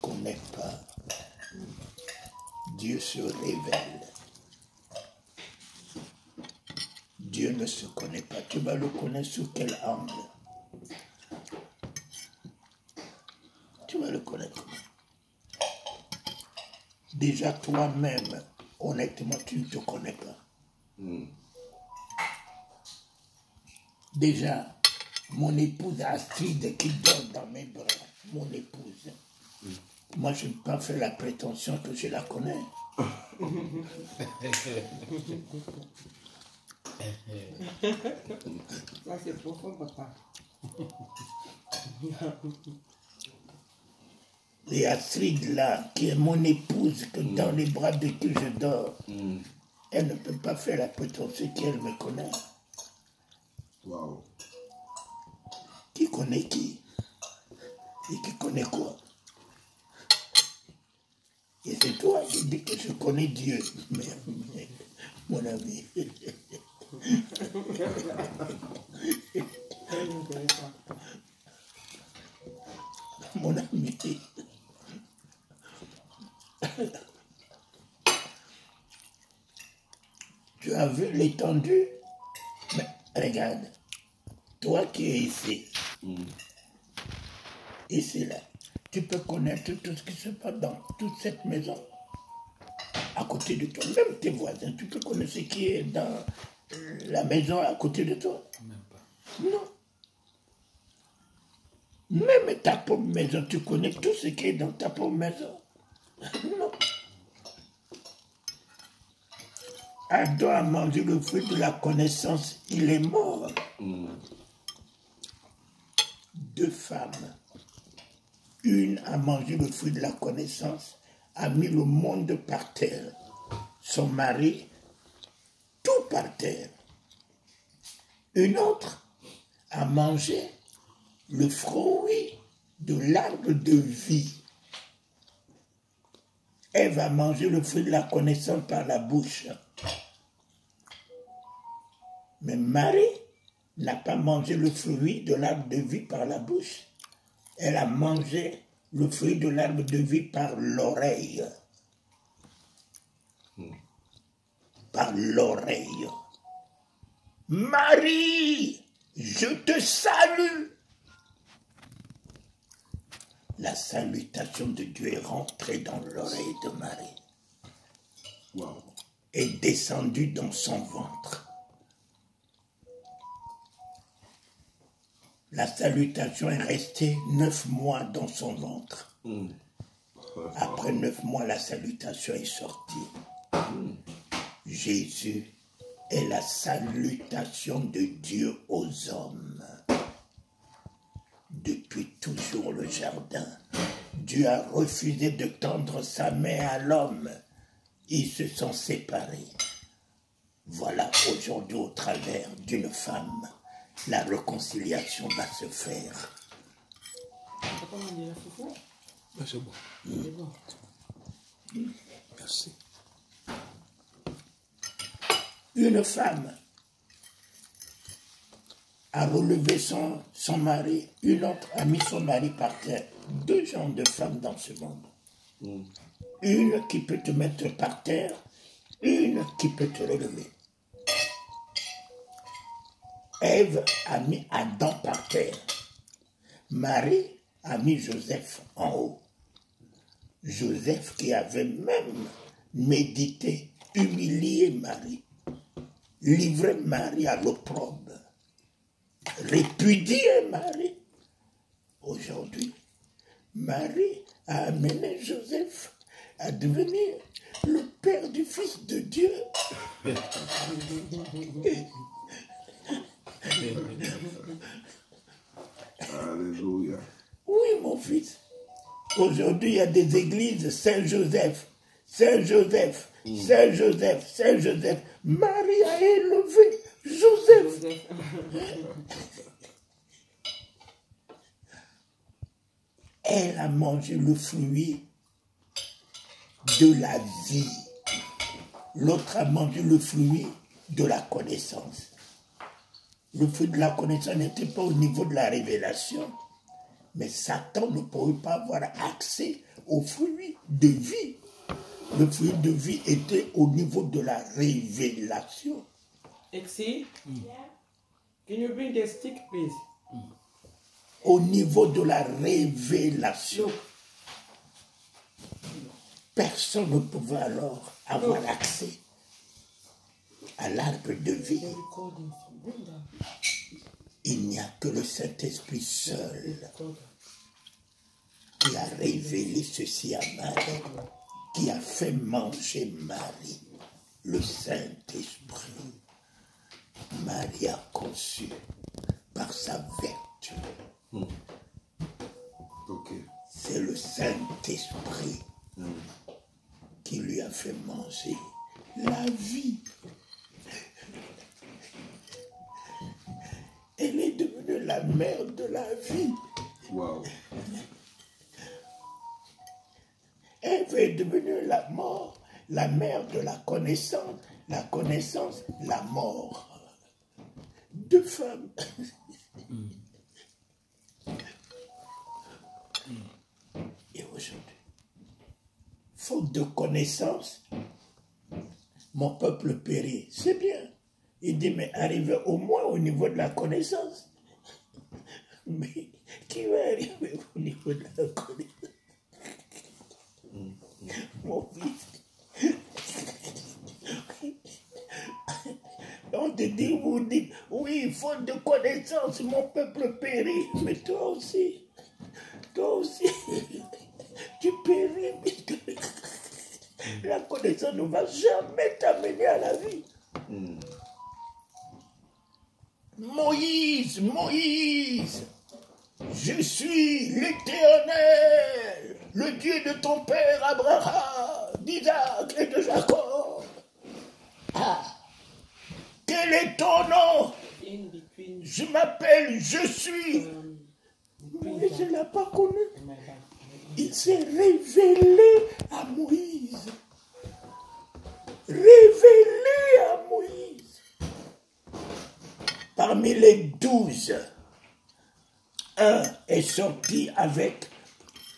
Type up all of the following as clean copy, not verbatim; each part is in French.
connaît pas, Dieu se révèle. Dieu ne se connaît pas. Tu vas le connaître sous quel angle? Tu vas le connaître comment? Déjà toi-même, honnêtement, tu ne te connais pas. Déjà, mon épouse Astrid qui dort dans mes bras, mon épouse. Moi, je n'ai pas fait la prétention que je la connais. Ça, c'est profond, papa. Et Astrid, là, qui est mon épouse, que dans les bras de qui je dors, elle ne peut pas faire la prétention qu'elle me connaît. Wow. Qui connaît qui? Et qui connaît quoi? Et c'est toi qui dis que je connais Dieu. Mais mon ami. Mon ami. Tu as vu l'étendue? Mais regarde, toi qui es ici, ici là, tu peux connaître tout ce qui se passe dans toute cette maison. À côté de toi, même tes voisins, tu peux connaître ce qui est dans la maison à côté de toi. Même pas. Non. Même ta propre maison, tu connais tout ce qui est dans ta propre maison. Non. Adam a mangé le fruit de la connaissance, il est mort. Deux femmes. Une a mangé le fruit de la connaissance, a mis le monde par terre. Son mari, tout par terre. Une autre a mangé le fruit de l'arbre de vie. Ève a mangé le fruit de la connaissance par la bouche. Mais Marie n'a pas mangé le fruit de l'arbre de vie par la bouche. Elle a mangé le fruit de l'arbre de vie par l'oreille. Par l'oreille. Marie, je te salue. La salutation de Dieu est rentrée dans l'oreille de Marie. Wow. Est descendue dans son ventre. La salutation est restée 9 mois dans son ventre. Après 9 mois, la salutation est sortie. Jésus est la salutation de Dieu aux hommes. Depuis toujours le jardin, Dieu a refusé de tendre sa main à l'homme. Ils se sont séparés. Voilà, aujourd'hui, au travers d'une femme, la réconciliation va se faire. Comment on dit la foufou? C'est bon. C'est bon. Merci. Une femme a relevé son mari, une autre a mis son mari par terre. Deux genres de femmes dans ce monde. Une qui peut te mettre par terre, une qui peut te relever. Ève a mis Adam par terre. Marie a mis Joseph en haut. Joseph qui avait même médité, humilié Marie, livré Marie à l'opprobre, répudié Marie. Aujourd'hui, Marie a amené Joseph à devenir le père du Fils de Dieu. Alléluia. Oui, mon fils. Aujourd'hui, il y a des églises Saint-Joseph, Saint-Joseph, Saint-Joseph, Saint-Joseph. Marie a élevé Joseph. Elle a mangé le fruit de la vie. L'autre a mangé le fruit de la connaissance. Le fruit de la connaissance n'était pas au niveau de la révélation, Mais Satan ne pouvait pas avoir accès au fruit de vie. Le fruit de vie était au niveau de la révélation. Exie, can you bring the stick, please? Au niveau de la révélation. Look. Personne ne pouvait alors avoir accès à l'arbre de vie. The recordings. Bring that. Il n'y a que le Saint-Esprit seul Recorder. qui a révélé ceci à Marie, qui a fait manger Marie, le Saint-Esprit. Marie a conçu par sa vertu. Ok. C'est le Saint-Esprit qui lui a fait manger la vie. Elle est devenue la mère de la vie. Wow. Ève est devenue la mort, la mère de la connaissance, la mort. Deux femmes. Et aujourd'hui, faute de connaissance, mon peuple périt. C'est bien. Il dit, mais arrivez au moins au niveau de la connaissance. Mais qui va arriver au niveau de la connaissance? Mon fils. On te dit, vous dites, oui, faute de connaissance, mon peuple périt. Mais toi aussi, tu péris, puisque la connaissance ne va jamais t'amener à la vie. Moïse, je suis l'Éternel, le Dieu de ton père Abraham, d'Isaac et de Jacob. Ah, quel est ton nom? In between. Je m'appelle Je suis. Mais je ne l'ai pas connu. My back. Il s'est révélé à Moïse. Révélé à Moïse. Parmi les 12, un est sorti avec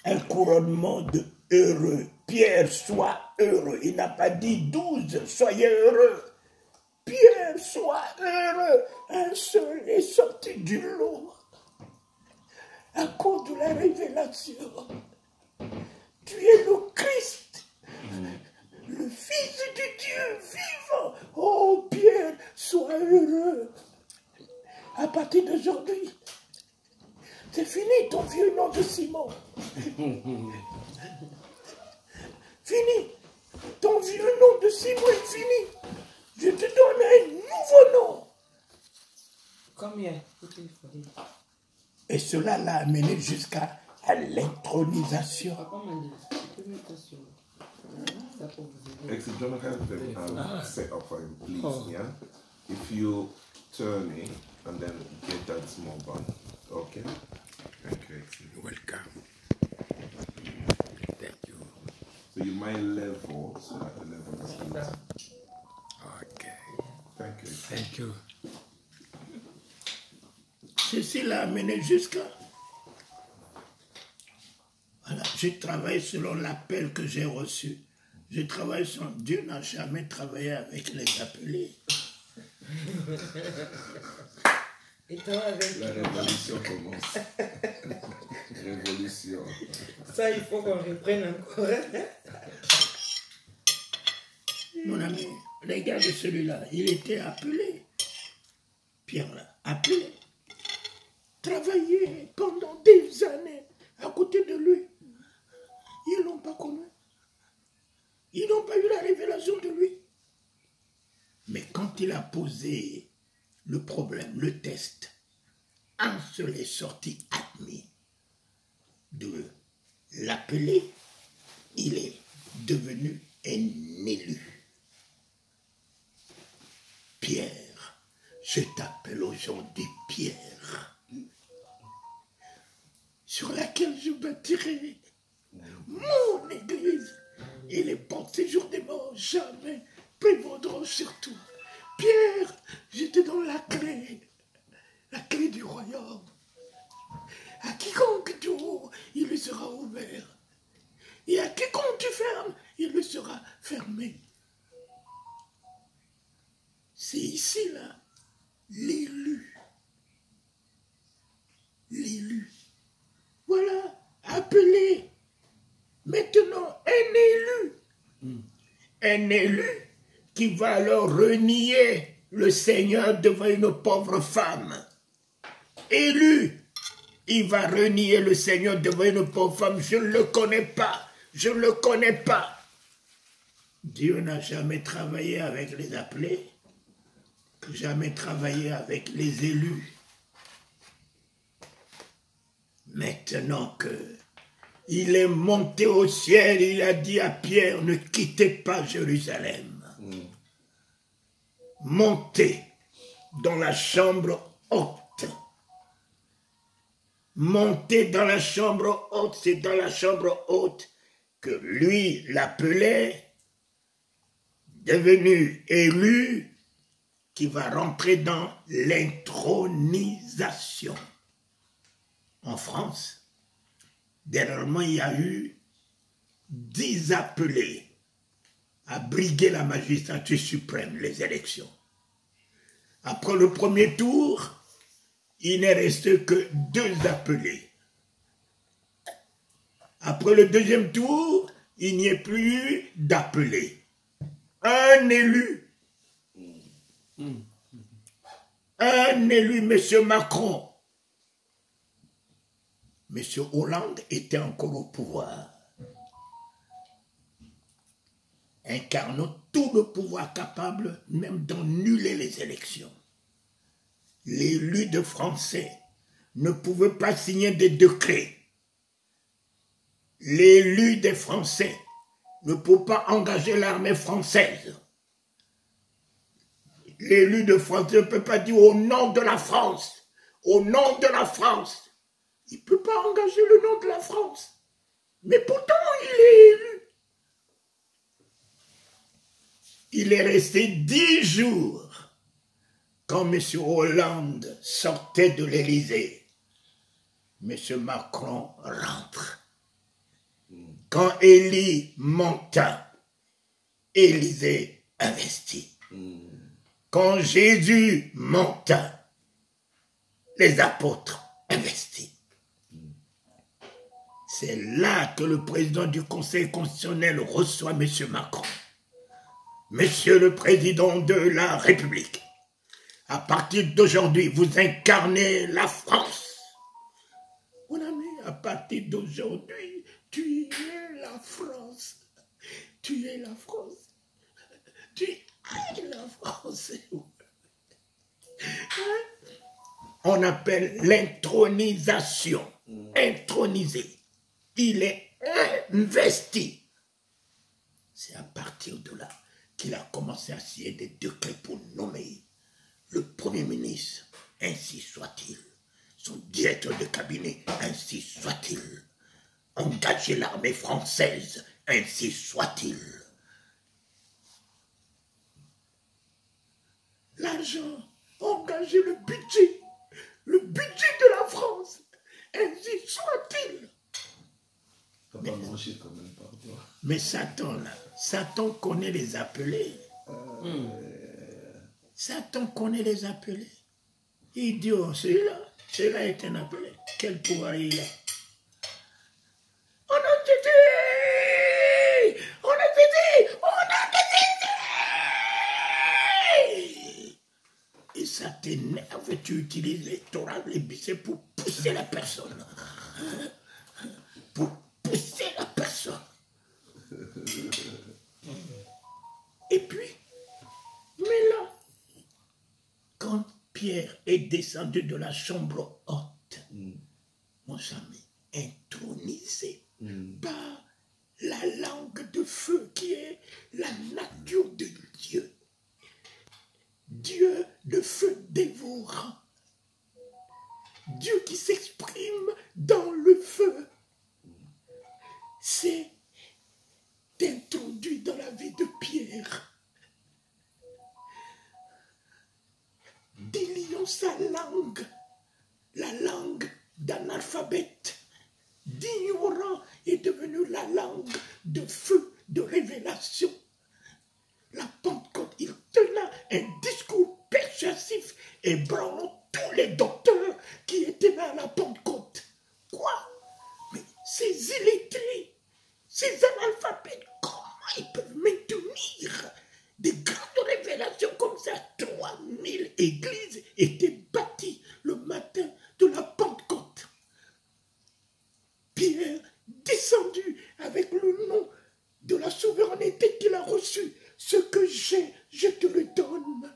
un couronnement de heureux. Pierre, sois heureux. Il n'a pas dit 12, soyez heureux. Pierre, sois heureux. Un seul est sorti du lot à cause de la révélation. Tu es le Christ, le Fils de Dieu vivant. Oh Pierre, sois heureux. À partir d'aujourd'hui, c'est fini ton vieux nom de Simon. Fini. Ton vieux nom de Simon est fini. Je te donne un nouveau nom. Come here. Put it for this. Et cela l'a amené jusqu'à l'intronisation. Papa m'a dit, tu peux mettre sur. Ça pour vous aider. Exit, John, help them set up for him, please. Yeah. If you turn it and then get that small bun. Okay. Thank you, Exit. Welcome. Thank you. So you might level so that the level is good. Okay. Thank you. Thank you. Ceci l'a amené jusqu'à... Voilà, je travaille selon l'appel que j'ai reçu. Je travaille sans... Dieu n'a jamais travaillé avec les appelés. Et toi avec La révolution commence. Révolution. ça, il faut qu'on reprenne encore. Mon ami, regarde celui-là, il était appelé. Pierre l'a appelé. Travaillé pendant des années à côté de lui. Ils ne l'ont pas connu. Ils n'ont pas eu la révélation de lui. Mais quand il a posé le problème, le test, un seul est sorti admis de l'appeler. Il est devenu un élu. Pierre, je t'appelle aujourd'hui Pierre, sur laquelle je bâtirai mon église, et les portes séjour des morts jamais prévaudront sur toi. Pierre, je te donne la clé du royaume. À quiconque tu dit à quiconque tu fermes, il le sera fermé. C'est ici, là, l'élu. L'élu. Voilà, appelé maintenant un élu. Un élu qui va alors renier le Seigneur devant une pauvre femme. Élu, il va renier le Seigneur devant une pauvre femme. Je ne le connais pas, je ne le connais pas. Dieu n'a jamais travaillé avec les appelés, jamais travaillé avec les élus. Maintenant que il est monté au ciel, il a dit à Pierre, ne quittez pas Jérusalem. Montez dans la chambre haute. Montez dans la chambre haute, c'est dans la chambre haute que lui l'appelait, devenu élu, qui va rentrer dans l'intronisation. En France, dernièrement, il y a eu 10 appelés à briguer la magistrature suprême, les élections. Après le premier tour, il n'est resté que 2 appelés. Après le deuxième tour, il n'y a plus d'appelés. Un élu. Un élu, M. Macron. M. Hollande était encore au pouvoir, incarnant tout le pouvoir capable même d'annuler les élections. L'élu de Français ne pouvait pas signer des décrets. L'élu des Français ne peut pas engager l'armée française. L'élu de France ne peut pas dire au nom de la France, au nom de la France. Il ne peut pas engager le nom de la France. Mais pourtant, il est élu. Il est resté 10 jours quand M. Hollande sortait de l'Élysée. M. Macron rentre. Quand Élie monta, Élysée investit. Quand Jésus monta, les apôtres investis. C'est là que le président du Conseil constitutionnel reçoit M. Macron. Monsieur le Président de la République, à partir d'aujourd'hui, vous incarnez la France. Mon ami, à partir d'aujourd'hui, tu es la France. Tu es la France. Tu es la France. On appelle l'intronisation. Intronisé. Il est investi. C'est à partir de là qu'il a commencé à signer des décrets pour nommer le Premier ministre, ainsi soit-il, son directeur de cabinet, ainsi soit-il, engager l'armée française, ainsi soit-il. L'argent, engager le budget de la France, ainsi soit-il. Mais Satan, là, Satan connaît les appelés. Satan connaît les appelés. Il dit, oh, celui-là est un appelé. Quel pouvoir il a? On a dit, on a dit, on a dit. Et ça t'énerve, tu utilises les thorax, les biceps pour pousser la personne. Pour pousser la personne. Et puis, mais là, quand Pierre est descendu de la chambre haute, mon ami, intronisé par la langue de feu qui est la nature de Dieu. Dieu de feu dévorant. Dieu qui s'exprime dans le feu. C'est introduit dans la vie de Pierre. Déliant sa langue, la langue d'analphabète, d'ignorant, est devenue la langue de feu, de révélation. La Pentecôte, il tenait un discours persuasif ébranlant tous les docteurs qui étaient là à la Pentecôte. Quoi? Mais ces illettrés, ces analphabètes, comment ils peuvent maintenir des grandes révélations comme ça? 3000 églises étaient bâties le matin de la Pentecôte. Pierre, descendu avec le nom de la souveraineté qu'il a reçue, ce que j'ai, je te le donne.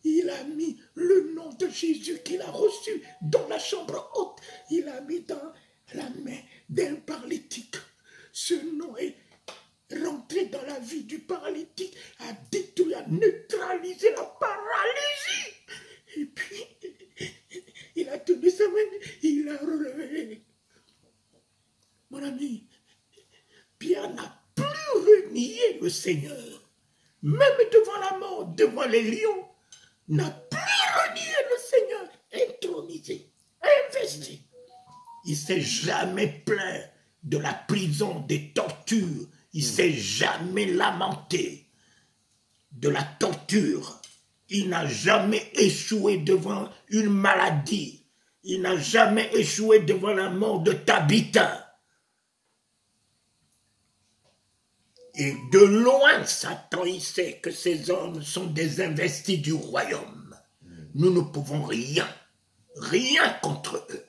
Il a mis le nom de Jésus qu'il a reçu dans la chambre haute. Il a mis dans la main d'un paralytique. Ce nom est rentré dans la vie du paralytique, a détruit, a neutralisé la paralysie. Et puis, il a tenu sa main, il a relevé. Mon ami, Pierre n'a plus renié le Seigneur. Même devant la mort, devant les lions, n'a plus renié le Seigneur, intronisé, investi. Il ne s'est jamais plaint de la prison, des tortures. Il ne s'est jamais lamenté de la torture. Il n'a jamais échoué devant une maladie. Il n'a jamais échoué devant la mort de Tabitha. Et de loin, Satan, il sait que ces hommes sont des investis du royaume. Nous ne pouvons rien contre eux.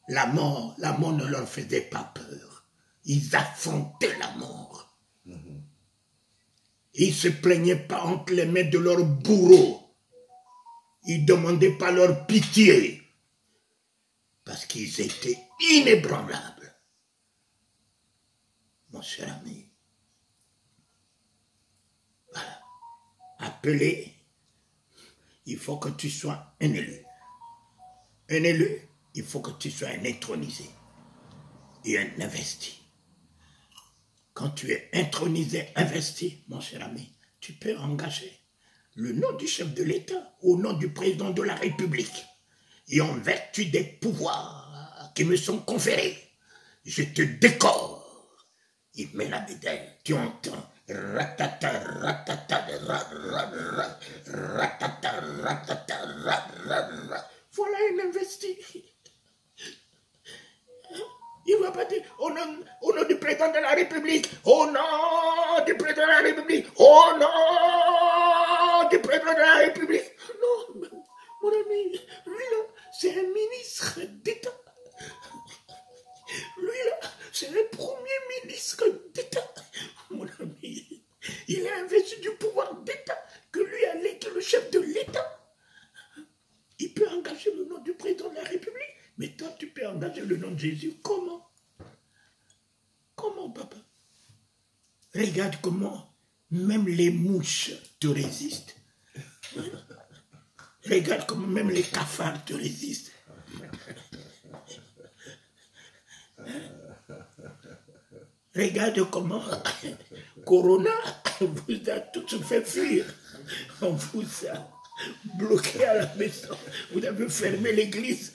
La mort ne leur faisait pas peur. Ils affrontaient la mort. Ils ne se plaignaient pas entre les mains de leurs bourreaux. Ils ne demandaient pas leur pitié. Parce qu'ils étaient inébranlables. Mon cher ami, voilà. Appelé, il faut que tu sois un élu. Un élu, il faut que tu sois un intronisé et un investi. Quand tu es intronisé, investi, mon cher ami, tu peux engager le nom du chef de l'État au nom du président de la République. Et en vertu des pouvoirs qui me sont conférés, je te décore. Il met la médaille, tu entends. Ratata, ratata, ratata, ratata, ratata, ratata. Voilà un investi. Il ne va pas dire au nom du président de la République, au nom du président de la République, au nom du président de la République. Non, mon ami, lui là, c'est un ministre d'État. Lui là, c'est le premier ministre d'État. Mon ami, il est investi du pouvoir d'État que lui a été le chef de l'État. Il peut engager le nom du président de la République, mais toi tu peux engager le nom de Jésus. Comment? Comment, papa? Regarde comment même les mouches te résistent. Regarde comment même les cafards te résistent. Regarde comment Corona vous a tous fait fuir. On vous a bloqué à la maison. Vous avez fermé l'église.